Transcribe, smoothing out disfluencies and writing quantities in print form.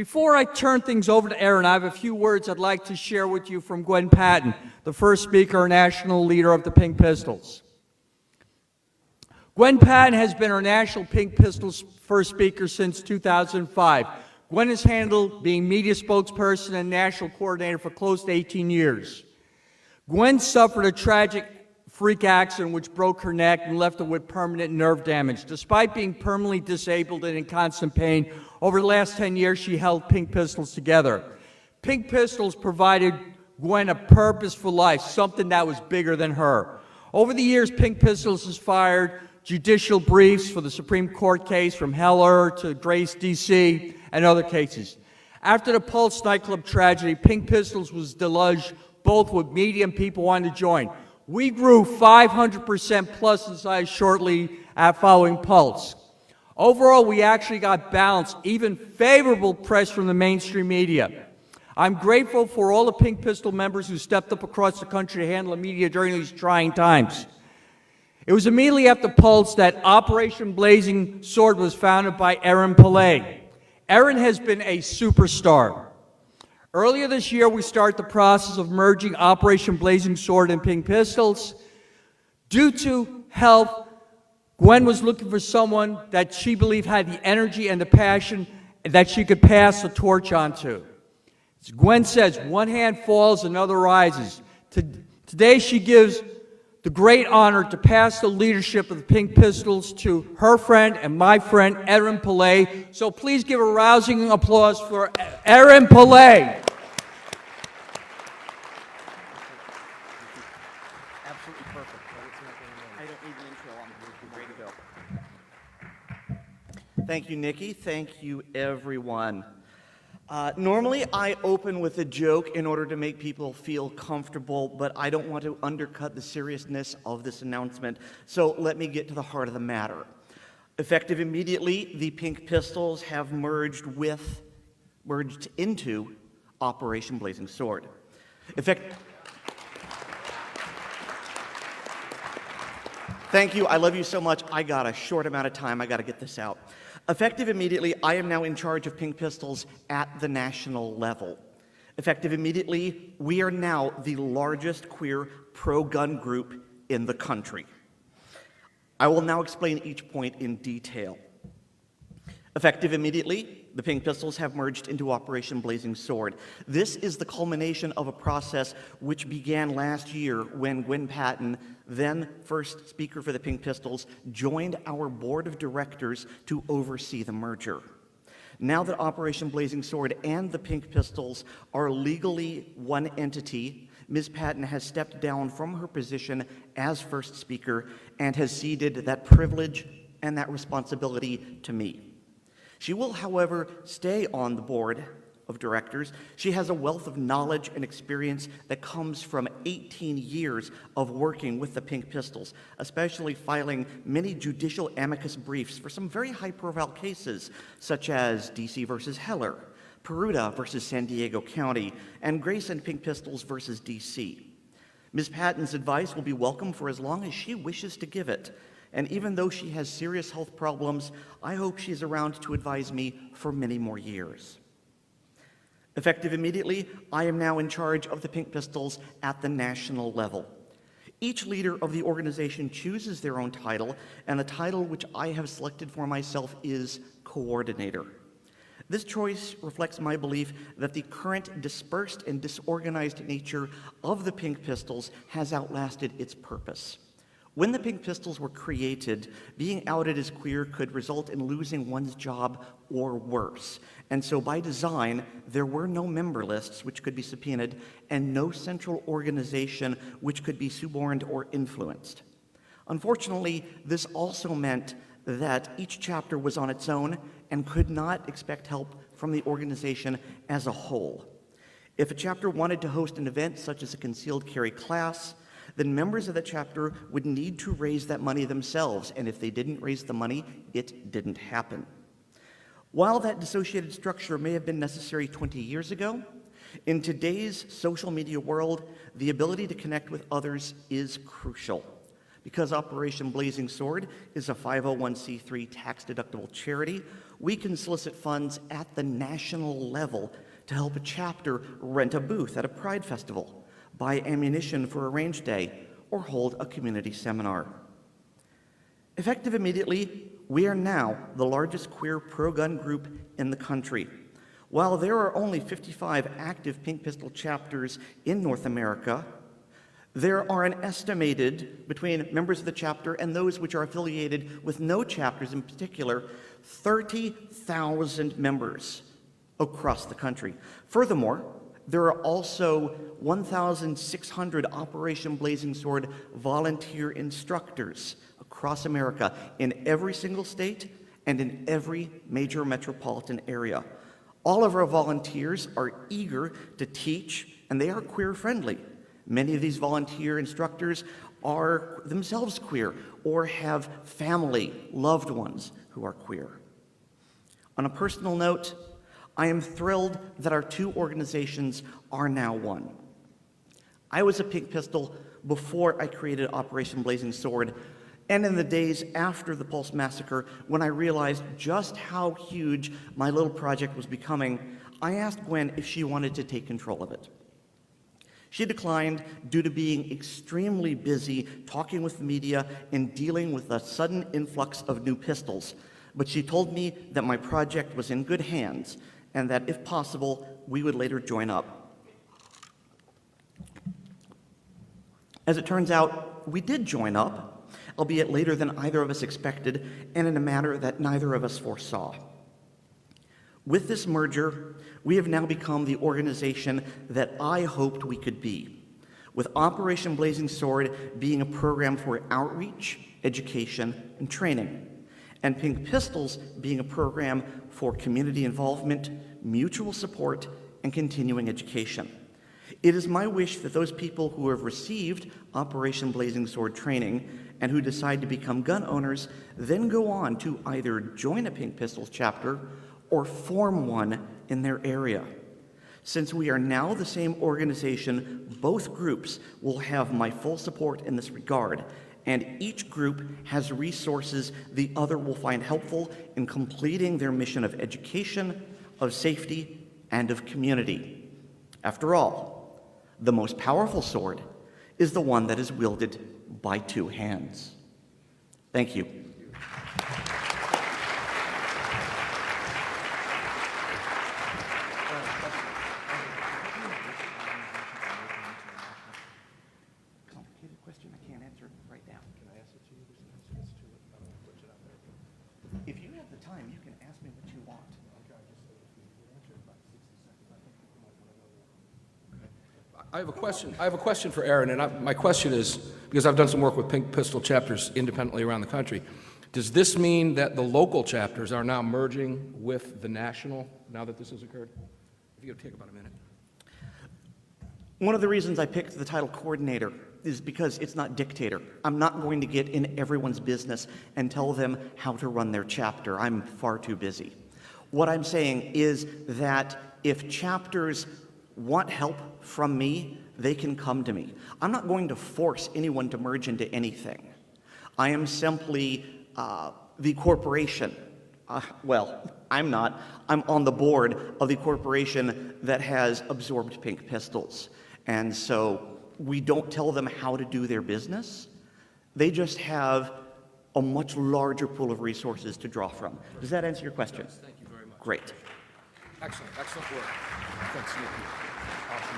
Before I turn things over to Erin, I have a few words I'd like to share with you from Gwen Patton, the first speaker and national leader of the Pink Pistols. Gwen Patton has been our national Pink Pistols first speaker since 2005. Gwen has handled being media spokesperson and national coordinator for close to 18 years. Gwen suffered a tragic freak accident which broke her neck and left her with permanent nerve damage. Despite being permanently disabled and in constant pain, over the last 10 years she held Pink Pistols together. Pink Pistols provided Gwen a purpose for life, something that was bigger than her. Over the years, Pink Pistols has fired judicial briefs for the Supreme Court case from Heller to Grace D.C. and other cases. After the Pulse nightclub tragedy, Pink Pistols was deluged both with media and people wanting to join. We grew 500% plus in size shortly following Pulse. Overall, we actually got balanced, even favorable press from the mainstream media. I'm grateful for all the Pink Pistol members who stepped up across the country to handle the media during these trying times. It was immediately after Pulse that Operation Blazing Sword was founded by Erin Palette. Erin has been a superstar. Earlier this year, we started the process of merging Operation Blazing Sword and Pink Pistols. Due to health, Gwen was looking for someone that she believed had the energy and the passion that she could pass the torch on to. As Gwen says, one hand falls, another rises. Today, she gives the great honor to pass the leadership of the Pink Pistols to her friend and my friend, Erin Palette. So please give a rousing applause for Erin Palette. Absolutely perfect. I don't need an intro. I'm ready to go. Thank you, Nikki. Thank you, everyone. Normally, I open with a joke in order to make people feel comfortable, but I don't want to undercut the seriousness of this announcement, so let me get to the heart of the matter. Effective immediately, the Pink Pistols have merged into Operation Blazing Sword. Thank you. I love you so much. I got a short amount of time. I got to get this out. Effective immediately, I am now in charge of Pink Pistols at the national level. Effective immediately, we are now the largest queer pro-gun group in the country. I will now explain each point in detail. Effective immediately, the Pink Pistols have merged into Operation Blazing Sword. This is the culmination of a process which began last year when Gwen Patton, then first speaker for the Pink Pistols, joined our board of directors to oversee the merger. Now that Operation Blazing Sword and the Pink Pistols are legally one entity, Ms. Patton has stepped down from her position as first speaker and has ceded that privilege and that responsibility to me. She will, however, stay on the board of directors. She has a wealth of knowledge and experience that comes from 18 years of working with the Pink Pistols, especially filing many judicial amicus briefs for some very high-profile cases, such as D.C. versus Heller, Peruta versus San Diego County, and Grace and Pink Pistols versus D.C. Ms. Patton's advice will be welcome for as long as she wishes to give it. And even though she has serious health problems, I hope she's around to advise me for many more years. Effective immediately, I am now in charge of the Pink Pistols at the national level. Each leader of the organization chooses their own title, and the title which I have selected for myself is coordinator. This choice reflects my belief that the current dispersed and disorganized nature of the Pink Pistols has outlasted its purpose. When the Pink Pistols were created, being outed as queer could result in losing one's job or worse. And so by design, there were no member lists which could be subpoenaed and no central organization which could be suborned or influenced. Unfortunately, this also meant that each chapter was on its own and could not expect help from the organization as a whole. If a chapter wanted to host an event such as a concealed carry class, then members of that chapter would need to raise that money themselves, and if they didn't raise the money, it didn't happen. While that dissociated structure may have been necessary 20 years ago, in today's social media world, the ability to connect with others is crucial. Because Operation Blazing Sword is a 501c3 tax-deductible charity, we can solicit funds at the national level to help a chapter rent a booth at a Pride festival, buy ammunition for a range day, or hold a community seminar. Effective immediately, we are now the largest queer pro-gun group in the country. While there are only 55 active Pink Pistol chapters in North America, there are an estimated, between members of the chapter and those which are affiliated with no chapters in particular, 30,000 members across the country. Furthermore, there are also 1,600 Operation Blazing Sword volunteer instructors across America in every single state and in every major metropolitan area. All of our volunteers are eager to teach, and they are queer-friendly. Many of these volunteer instructors are themselves queer or have family, loved ones who are queer. On a personal note, I am thrilled that our two organizations are now one. I was a Pink Pistol before I created Operation Blazing Sword, and in the days after the Pulse Massacre, when I realized just how huge my little project was becoming, I asked Gwen if she wanted to take control of it. She declined due to being extremely busy talking with the media and dealing with a sudden influx of new pistols, but she told me that my project was in good hands and that, if possible, we would later join up. As it turns out, we did join up, albeit later than either of us expected, and in a manner that neither of us foresaw. With this merger, we have now become the organization that I hoped we could be, with Operation Blazing Sword being a program for outreach, education, and training, and Pink Pistols being a program for community involvement, mutual support, and continuing education. It is my wish that those people who have received Operation Blazing Sword training and who decide to become gun owners then go on to either join a Pink Pistols chapter or form one in their area. Since we are now the same organization, both groups will have my full support in this regard, and each group has resources the other will find helpful in completing their mission of education, of safety, and of community. After all, the most powerful sword is the one that is wielded by two hands. Thank you. Complicated question, I can't answer it right now. Can I ask it to you? It's too, I don't want to put it out there. If you have the time, you can ask me what you want. Okay, I just, if you answer it in about 60 seconds, I think people might want to know. Okay. I have a question for Erin, and my question is, because I've done some work with Pink Pistol chapters independently around the country, does this mean that the local chapters are now merging with the national, now that this has occurred? If you could take about a minute. One of the reasons I picked the title coordinator is because it's not dictator. I'm not going to get in everyone's business and tell them how to run their chapter. I'm far too busy. What I'm saying is that if chapters want help from me, they can come to me. I'm not going to force anyone to merge into anything. I am simply the corporation. Well, I'm not. I'm on the board of the corporation that has absorbed Pink Pistols. And so we don't tell them how to do their business. They just have a much larger pool of resources to draw from. Does that answer your question? Yes, thank you very much. Great. Excellent, excellent work. Thanks, Nikki. Awesome.